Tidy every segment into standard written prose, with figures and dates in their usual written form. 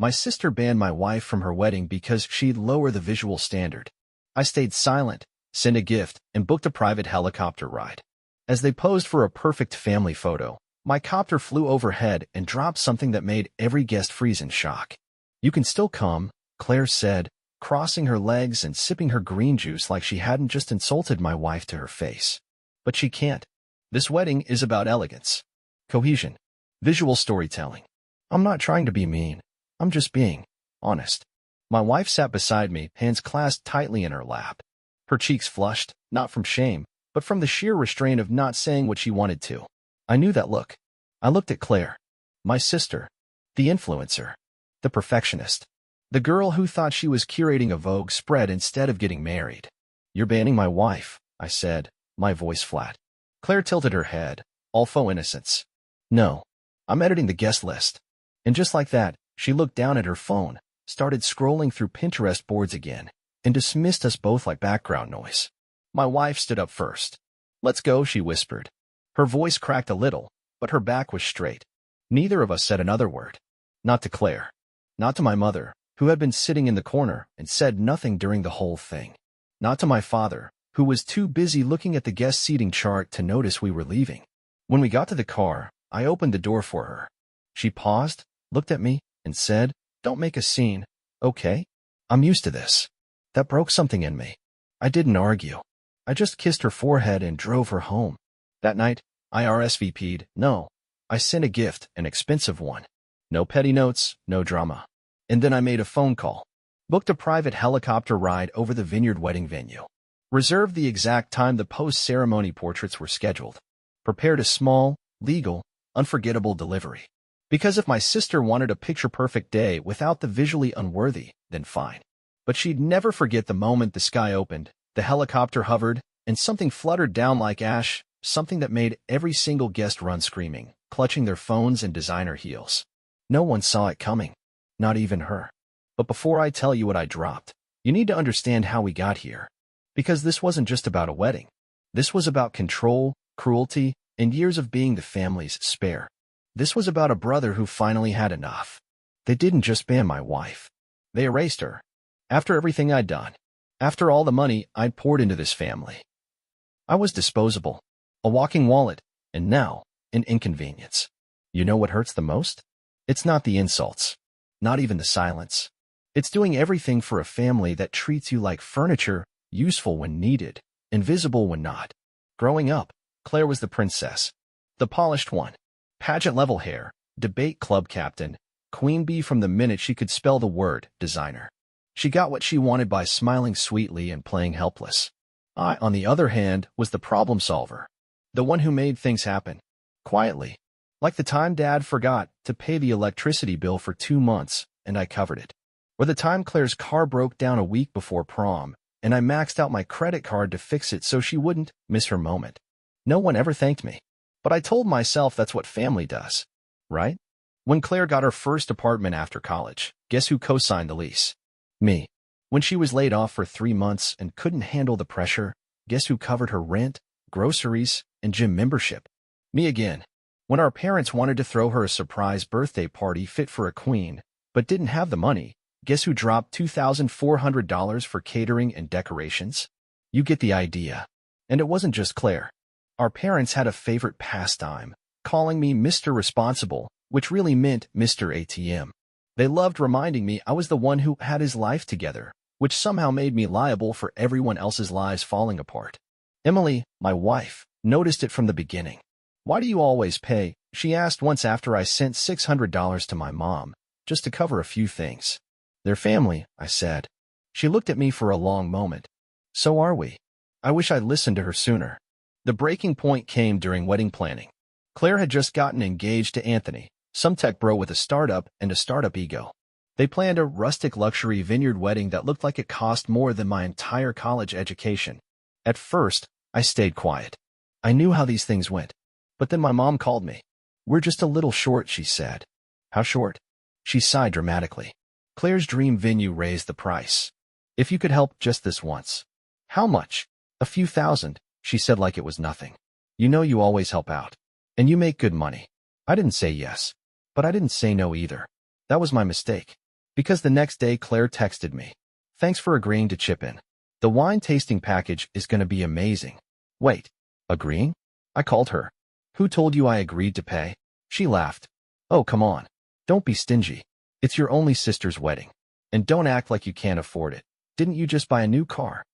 My sister banned my wife from her wedding because she'd lower the visual standard. I stayed silent, sent a gift, and booked a private helicopter ride. As they posed for a perfect family photo, my copter flew overhead and dropped something that made every guest freeze in shock. "You can still come," Claire said, crossing her legs and sipping her green juice like she hadn't just insulted my wife to her face. "But she can't. This wedding is about elegance, cohesion, visual storytelling. I'm not trying to be mean. I'm just being honest." My wife sat beside me, hands clasped tightly in her lap. Her cheeks flushed, not from shame, but from the sheer restraint of not saying what she wanted to. I knew that look. I looked at Claire, my sister, the influencer, the perfectionist, the girl who thought she was curating a Vogue spread instead of getting married. "You're banning my wife," I said, my voice flat. Claire tilted her head, all faux innocence. "No, I'm editing the guest list." And just like that, she looked down at her phone, started scrolling through Pinterest boards again, and dismissed us both like background noise. My wife stood up first. "Let's go," she whispered. Her voice cracked a little, but her back was straight. Neither of us said another word. Not to Claire. Not to my mother, who had been sitting in the corner and said nothing during the whole thing. Not to my father, who was too busy looking at the guest seating chart to notice we were leaving. When we got to the car, I opened the door for her. She paused, looked at me, and said, "Don't make a scene, okay? I'm used to this." That broke something in me. I didn't argue. I just kissed her forehead and drove her home. That night, I RSVP'd. No, I sent a gift, an expensive one. No petty notes, no drama. And then I made a phone call. Booked a private helicopter ride over the vineyard wedding venue. Reserved the exact time the post-ceremony portraits were scheduled. Prepared a small, legal, unforgettable delivery. Because if my sister wanted a picture-perfect day without the visually unworthy, then fine. But she'd never forget the moment the sky opened, the helicopter hovered, and something fluttered down like ash, something that made every single guest run screaming, clutching their phones and designer heels. No one saw it coming, not even her. But before I tell you what I dropped, you need to understand how we got here. Because this wasn't just about a wedding. This was about control, cruelty, and years of being the family's spare. This was about a brother who finally had enough. They didn't just ban my wife. They erased her. After everything I'd done. After all the money I'd poured into this family. I was disposable. A walking wallet, and now, an inconvenience. You know what hurts the most? It's not the insults. Not even the silence. It's doing everything for a family that treats you like furniture, useful when needed, invisible when not. Growing up, Claire was the princess. The polished one. Pageant-level hair, debate club captain, queen bee from the minute she could spell the word designer. She got what she wanted by smiling sweetly and playing helpless. I, on the other hand, was the problem solver. The one who made things happen. Quietly. Like the time Dad forgot to pay the electricity bill for 2 months, and I covered it. Or the time Claire's car broke down a week before prom, and I maxed out my credit card to fix it so she wouldn't miss her moment. No one ever thanked me. But I told myself that's what family does. Right? When Claire got her first apartment after college, guess who co-signed the lease? Me. When she was laid off for 3 months and couldn't handle the pressure, guess who covered her rent, groceries, and gym membership? Me again. When our parents wanted to throw her a surprise birthday party fit for a queen, but didn't have the money, guess who dropped $2,400 for catering and decorations? You get the idea. And it wasn't just Claire. Our parents had a favorite pastime, calling me Mr. Responsible, which really meant Mr. ATM. They loved reminding me I was the one who had his life together, which somehow made me liable for everyone else's lives falling apart. Emily, my wife, noticed it from the beginning. "Why do you always pay?" she asked once after I sent $600 to my mom, just to cover a few things. "They're family," I said. She looked at me for a long moment. "So are we." I wish I'd listened to her sooner. The breaking point came during wedding planning. Claire had just gotten engaged to Anthony, some tech bro with a startup and a startup ego. They planned a rustic luxury vineyard wedding that looked like it cost more than my entire college education. At first, I stayed quiet. I knew how these things went. But then my mom called me. "We're just a little short," she said. "How short?" She sighed dramatically. Claire's dream venue raised the price. "If you could help just this once." "How much?" "A few thousand," she said like it was nothing. "You know you always help out. And you make good money." I didn't say yes. But I didn't say no either. That was my mistake. Because the next day Claire texted me. Thanks for agreeing to chip in. The wine tasting package is going to be amazing. Wait, agreeing? I called her. Who told you I agreed to pay? She laughed. Oh, come on. Don't be stingy. It's your only sister's wedding. And don't act like you can't afford it. Didn't you just buy a new car?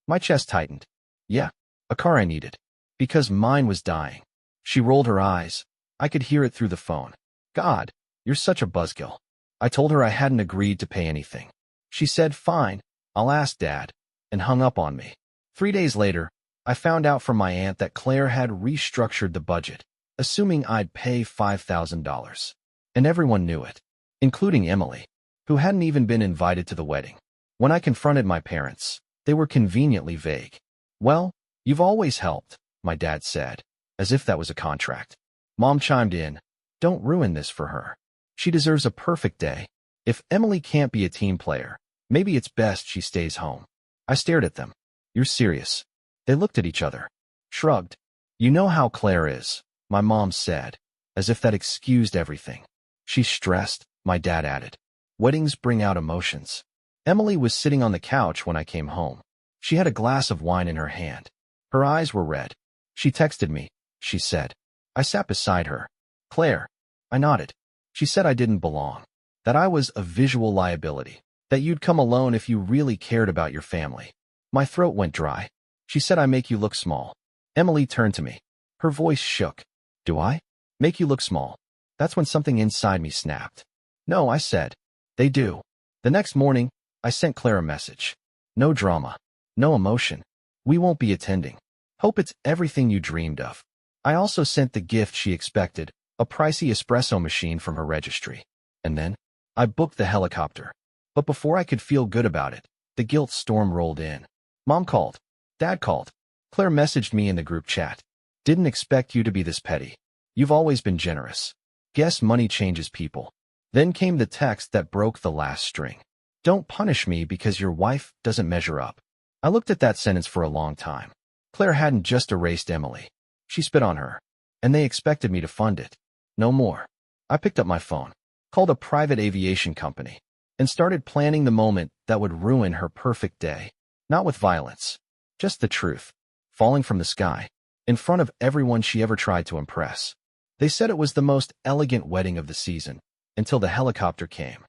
My chest tightened. Yeah, a car I needed. Because mine was dying. She rolled her eyes. I could hear it through the phone. God, you're such a buzzkill. I told her I hadn't agreed to pay anything. She said, fine, I'll ask Dad, and hung up on me. 3 days later, I found out from my aunt that Claire had restructured the budget, assuming I'd pay $5,000. And everyone knew it, including Emily, who hadn't even been invited to the wedding. When I confronted my parents, they were conveniently vague. Well, you've always helped, my dad said, as if that was a contract. Mom chimed in, don't ruin this for her. She deserves a perfect day. If Emily can't be a team player, maybe it's best she stays home. I stared at them. You're serious? They looked at each other, shrugged. You know how Claire is, my mom said, as if that excused everything. She's stressed, my dad added. Weddings bring out emotions. Emily was sitting on the couch when I came home. She had a glass of wine in her hand. Her eyes were red. She texted me, she said. I sat beside her. Claire. I nodded. She said I didn't belong, that I was a visual liability, that you'd come alone if you really cared about your family. My throat went dry. She said I make you look small. Emily turned to me. Her voice shook. Do I? Make you look small? That's when something inside me snapped. No, I said. They do. The next morning, I sent Claire a message. No drama. No emotion. We won't be attending. Hope it's everything you dreamed of. I also sent the gift she expected, a pricey espresso machine from her registry. And then, I booked the helicopter. But before I could feel good about it, the guilt storm rolled in. Mom called. Dad called. Claire messaged me in the group chat. Didn't expect you to be this petty. You've always been generous. Guess money changes people. Then came the text that broke the last string. Don't punish me because your wife doesn't measure up. I looked at that sentence for a long time. Claire hadn't just erased Emily. She spit on her. And they expected me to fund it. No more. I picked up my phone, called a private aviation company, and started planning the moment that would ruin her perfect day. Not with violence. Just the truth. Falling from the sky. In front of everyone she ever tried to impress. They said it was the most elegant wedding of the season, until the helicopter came.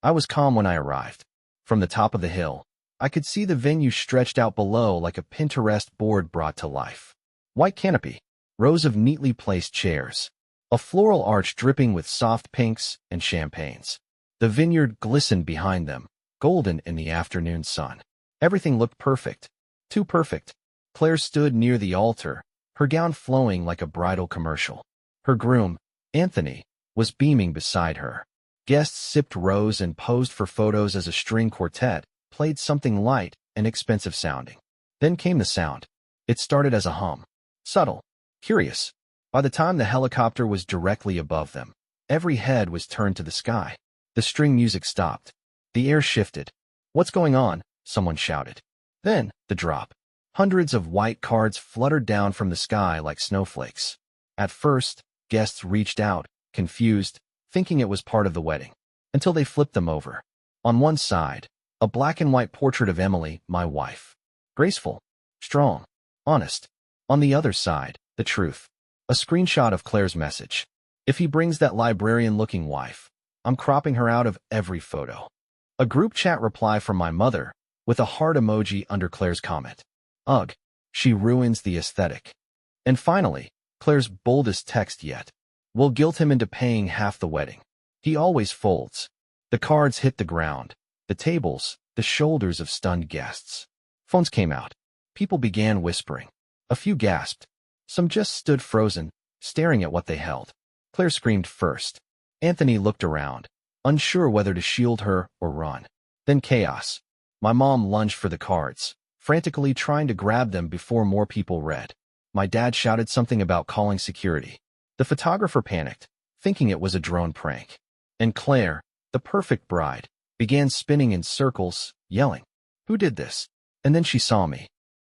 I was calm when I arrived. From the top of the hill, I could see the venue stretched out below like a Pinterest board brought to life. White canopy, rows of neatly placed chairs, a floral arch dripping with soft pinks and champagnes. The vineyard glistened behind them, golden in the afternoon sun. Everything looked perfect. Too perfect. Claire stood near the altar, her gown flowing like a bridal commercial. Her groom, Anthony, was beaming beside her. Guests sipped rose and posed for photos as a string quartet played something light and expensive sounding. Then came the sound. It started as a hum. Subtle. Curious. By the time the helicopter was directly above them, every head was turned to the sky. The string music stopped. The air shifted. What's going on? Someone shouted. Then, the drop. Hundreds of white cards fluttered down from the sky like snowflakes. At first, guests reached out, confused, thinking it was part of the wedding, until they flipped them over. On one side, a black and white portrait of Emily, my wife. Graceful, strong, honest. On the other side, the truth. A screenshot of Claire's message. If he brings that librarian-looking wife, I'm cropping her out of every photo. A group chat reply from my mother, with a heart emoji under Claire's comment. Ugh, she ruins the aesthetic. And finally, Claire's boldest text yet. We'll guilt him into paying half the wedding. He always folds. The cards hit the ground, the tables, the shoulders of stunned guests. Phones came out. People began whispering. A few gasped. Some just stood frozen, staring at what they held. Claire screamed first. Anthony looked around, unsure whether to shield her or run. Then chaos. My mom lunged for the cards, frantically trying to grab them before more people read. My dad shouted something about calling security. The photographer panicked, thinking it was a drone prank. And Claire, the perfect bride, began spinning in circles, yelling, "Who did this?" And then she saw me.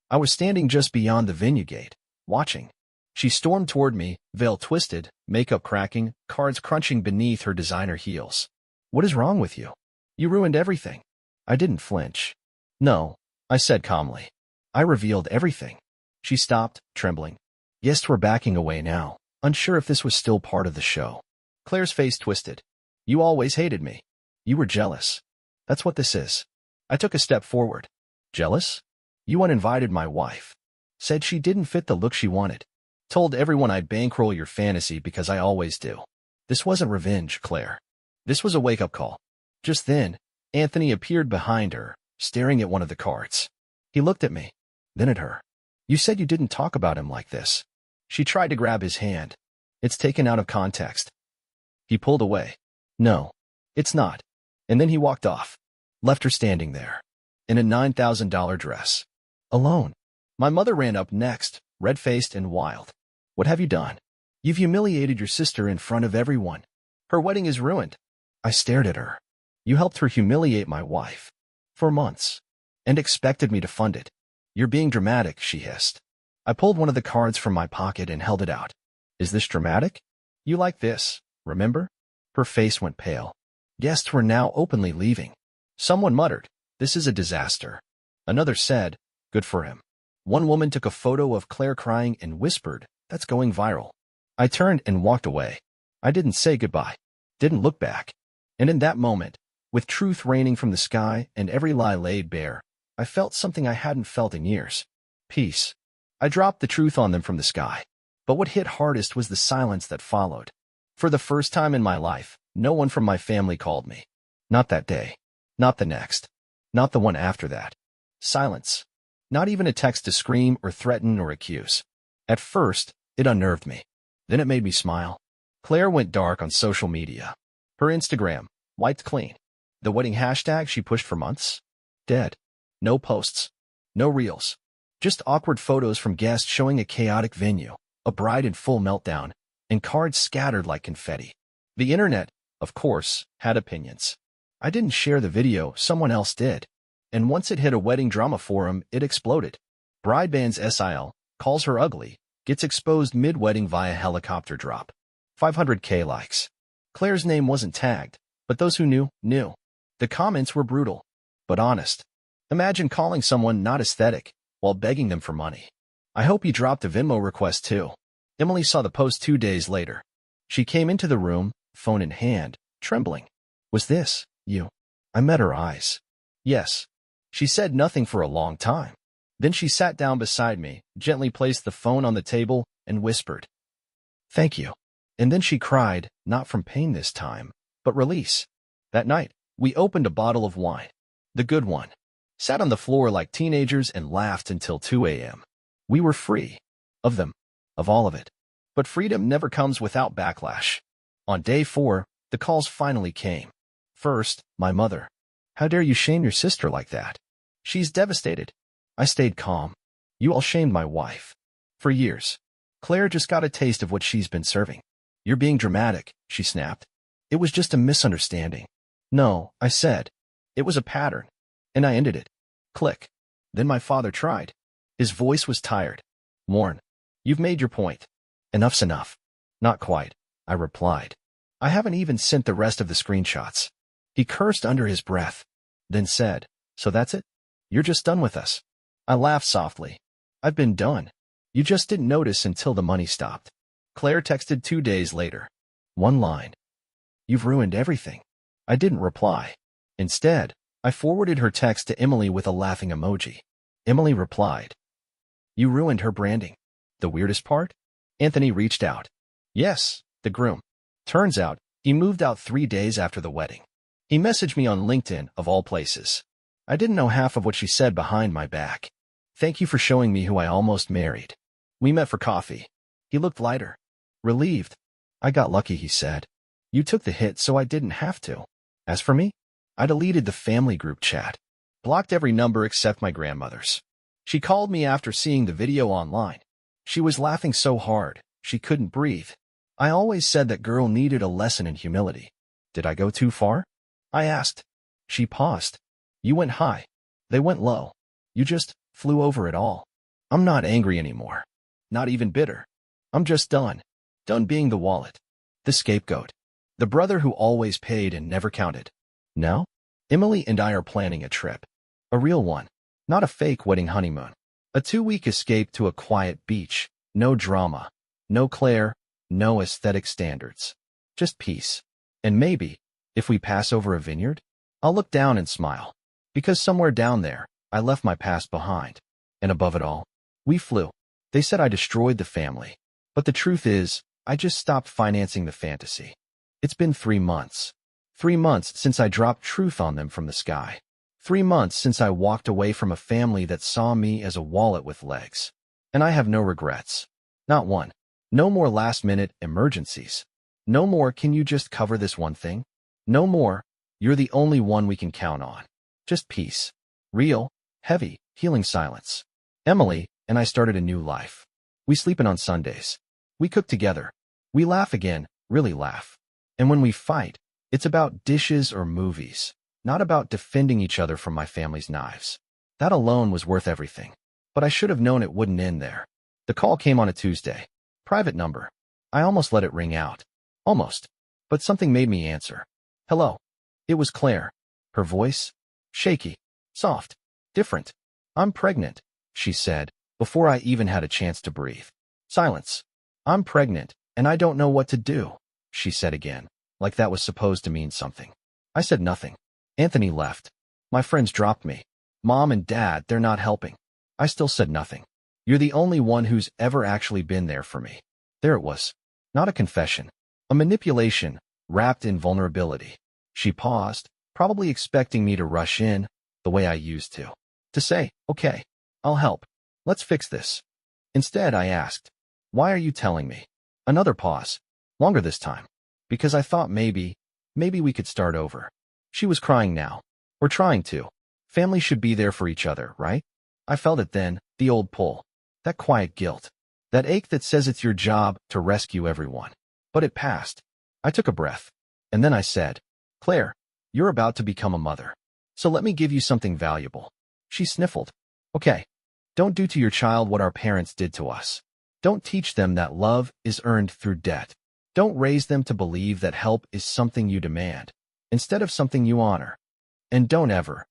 I was standing just beyond the venue gate, watching. She stormed toward me, veil twisted, makeup cracking, cards crunching beneath her designer heels. "What is wrong with you? You ruined everything. I didn't flinch. No, I said calmly. I revealed everything. She stopped, trembling. Guests were backing away now, unsure if this was still part of the show. Claire's face twisted. You always hated me. You were jealous. That's what this is. I took a step forward. Jealous? You uninvited my wife. Said she didn't fit the look she wanted. Told everyone I'd bankroll your fantasy because I always do. This wasn't revenge, Claire. This was a wake-up call. Just then, Anthony appeared behind her, staring at one of the cards. He looked at me, then at her. You said you didn't talk about him like this. She tried to grab his hand. It's taken out of context. He pulled away. No, it's not. And then he walked off. Left her standing there. In a $9,000 dress. Alone. My mother ran up next, red-faced and wild. What have you done? You've humiliated your sister in front of everyone. Her wedding is ruined. I stared at her. You helped her humiliate my wife. For months. And expected me to fund it. You're being dramatic, she hissed. I pulled one of the cards from my pocket and held it out. Is this dramatic? You like this, remember? Her face went pale. Guests were now openly leaving. Someone muttered, this is a disaster. Another said, good for him. One woman took a photo of Claire crying and whispered, that's going viral. I turned and walked away. I didn't say goodbye. Didn't look back. And in that moment, with truth raining from the sky and every lie laid bare, I felt something I hadn't felt in years. Peace. I dropped the truth on them from the sky. But what hit hardest was the silence that followed. For the first time in my life, no one from my family called me. Not that day. Not the next. Not the one after that. Silence. Not even a text to scream or threaten or accuse. At first, it unnerved me. Then it made me smile. Claire went dark on social media. Her Instagram, wiped clean. The wedding hashtag she pushed for months? Dead. No posts. No reels. Just awkward photos from guests showing a chaotic venue, a bride in full meltdown, and cards scattered like confetti. The internet, of course, had opinions. I didn't share the video, someone else did. And once it hit a wedding drama forum, it exploded. Brideband's SIL calls her ugly, gets exposed mid-wedding via helicopter drop. 500K likes. Claire's name wasn't tagged, but those who knew, knew. The comments were brutal, but honest. Imagine calling someone not aesthetic while begging them for money. I hope he dropped a Venmo request too. Emily saw the post 2 days later. She came into the room, phone in hand, trembling. Was this you? I met her eyes. Yes. She said nothing for a long time. Then she sat down beside me, gently placed the phone on the table, and whispered, thank you. And then she cried, not from pain this time, but release. That night, we opened a bottle of wine. The good one. Sat on the floor like teenagers and laughed until 2 a.m. We were free. Of them. Of all of it. But freedom never comes without backlash. On day 4, the calls finally came. First, my mother. How dare you shame your sister like that? She's devastated. I stayed calm. You all shamed my wife. For years. Claire just got a taste of what she's been serving. You're being dramatic, she snapped. It was just a misunderstanding. No, I said. It was a pattern. And I ended it. Click. Then my father tried. His voice was tired. Warren, you've made your point. Enough's enough. Not quite, I replied. I haven't even sent the rest of the screenshots. He cursed under his breath, then said, so that's it? You're just done with us. I laughed softly. I've been done. You just didn't notice until the money stopped. Claire texted 2 days later. One line. You've ruined everything. I didn't reply. Instead, I forwarded her text to Emily with a laughing emoji. Emily replied. You ruined her branding. The weirdest part? Anthony reached out. Yes, the groom. Turns out, he moved out 3 days after the wedding. He messaged me on LinkedIn, of all places. I didn't know half of what she said behind my back. Thank you for showing me who I almost married. We met for coffee. He looked lighter. Relieved. I got lucky, he said. You took the hit so I didn't have to. As for me, I deleted the family group chat. Blocked every number except my grandmother's. She called me after seeing the video online. She was laughing so hard, she couldn't breathe. I always said that girl needed a lesson in humility. Did I go too far? I asked. She paused. You went high. They went low. You just flew over it all. I'm not angry anymore. Not even bitter. I'm just done. Done being the wallet. The scapegoat. The brother who always paid and never counted. Now? Emily and I are planning a trip. A real one. Not a fake wedding honeymoon. A 2-week escape to a quiet beach. No drama. No Claire. No aesthetic standards. Just peace. And maybe, if we pass over a vineyard, I'll look down and smile. Because somewhere down there, I left my past behind. And above it all, we flew. They said I destroyed the family. But the truth is, I just stopped financing the fantasy. It's been 3 months. 3 months since I dropped truth on them from the sky. 3 months since I walked away from a family that saw me as a wallet with legs. And I have no regrets. Not one. No more last-minute emergencies. No more, can you just cover this one thing? No more, you're the only one we can count on. Just peace. Real, heavy, healing silence. Emily and I started a new life. We sleep in on Sundays. We cook together. We laugh again, really laugh. And when we fight, it's about dishes or movies, not about defending each other from my family's knives. That alone was worth everything. But I should have known it wouldn't end there. The call came on a Tuesday. Private number. I almost let it ring out. Almost. But something made me answer. Hello. It was Claire. Her voice? Shaky. Soft. Different. I'm pregnant, she said, before I even had a chance to breathe. Silence. I'm pregnant, and I don't know what to do, she said again, like that was supposed to mean something. I said nothing. Anthony left. My friends dropped me. Mom and Dad, they're not helping. I still said nothing. You're the only one who's ever actually been there for me. There it was. Not a confession. A manipulation, wrapped in vulnerability. She paused, probably expecting me to rush in, the way I used to. To say, okay, I'll help. Let's fix this. Instead, I asked, why are you telling me? Another pause. Longer this time. Because I thought maybe we could start over. She was crying now. We're trying to. Family should be there for each other, right? I felt it then, the old pull. That quiet guilt. That ache that says it's your job to rescue everyone. But it passed. I took a breath. And then I said, Claire, you're about to become a mother. So let me give you something valuable. She sniffled. Okay. Don't do to your child what our parents did to us. Don't teach them that love is earned through debt. Don't raise them to believe that help is something you demand, instead of something you honor. And don't ever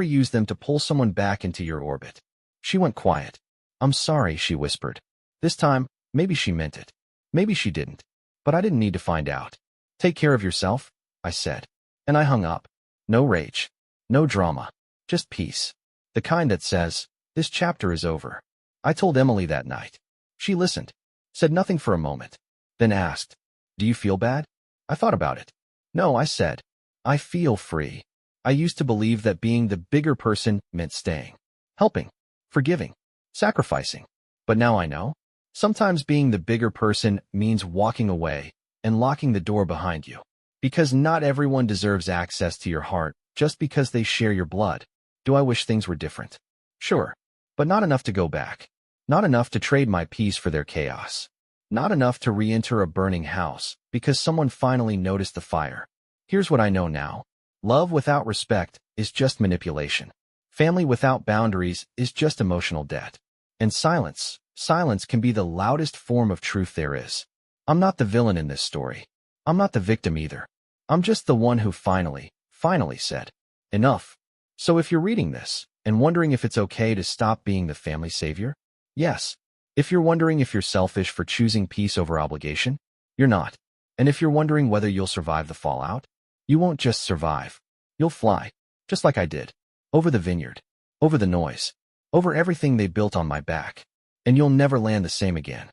use them to pull someone back into your orbit. She went quiet. I'm sorry, she whispered. This time, maybe she meant it. Maybe she didn't. But I didn't need to find out. Take care of yourself, I said. And I hung up. No rage. No drama. Just peace. The kind that says, this chapter is over. I told Emily that night. She listened. Said nothing for a moment. Then asked, do you feel bad? I thought about it. No, I said. I feel free. I used to believe that being the bigger person meant staying. Helping. Forgiving. Sacrificing. But now I know. Sometimes being the bigger person means walking away and locking the door behind you. Because not everyone deserves access to your heart just because they share your blood. Do I wish things were different? Sure. But not enough to go back. Not enough to trade my peace for their chaos. Not enough to re-enter a burning house because someone finally noticed the fire. Here's what I know now. Love without respect is just manipulation. Family without boundaries is just emotional debt. And silence can be the loudest form of truth there is. I'm not the villain in this story. I'm not the victim either. I'm just the one who finally said, enough. So if you're reading this and wondering if it's okay to stop being the family savior, yes. If you're wondering if you're selfish for choosing peace over obligation, you're not. And if you're wondering whether you'll survive the fallout, you won't just survive. You'll fly, just like I did, over the vineyard, over the noise, over everything they built on my back, and you'll never land the same again.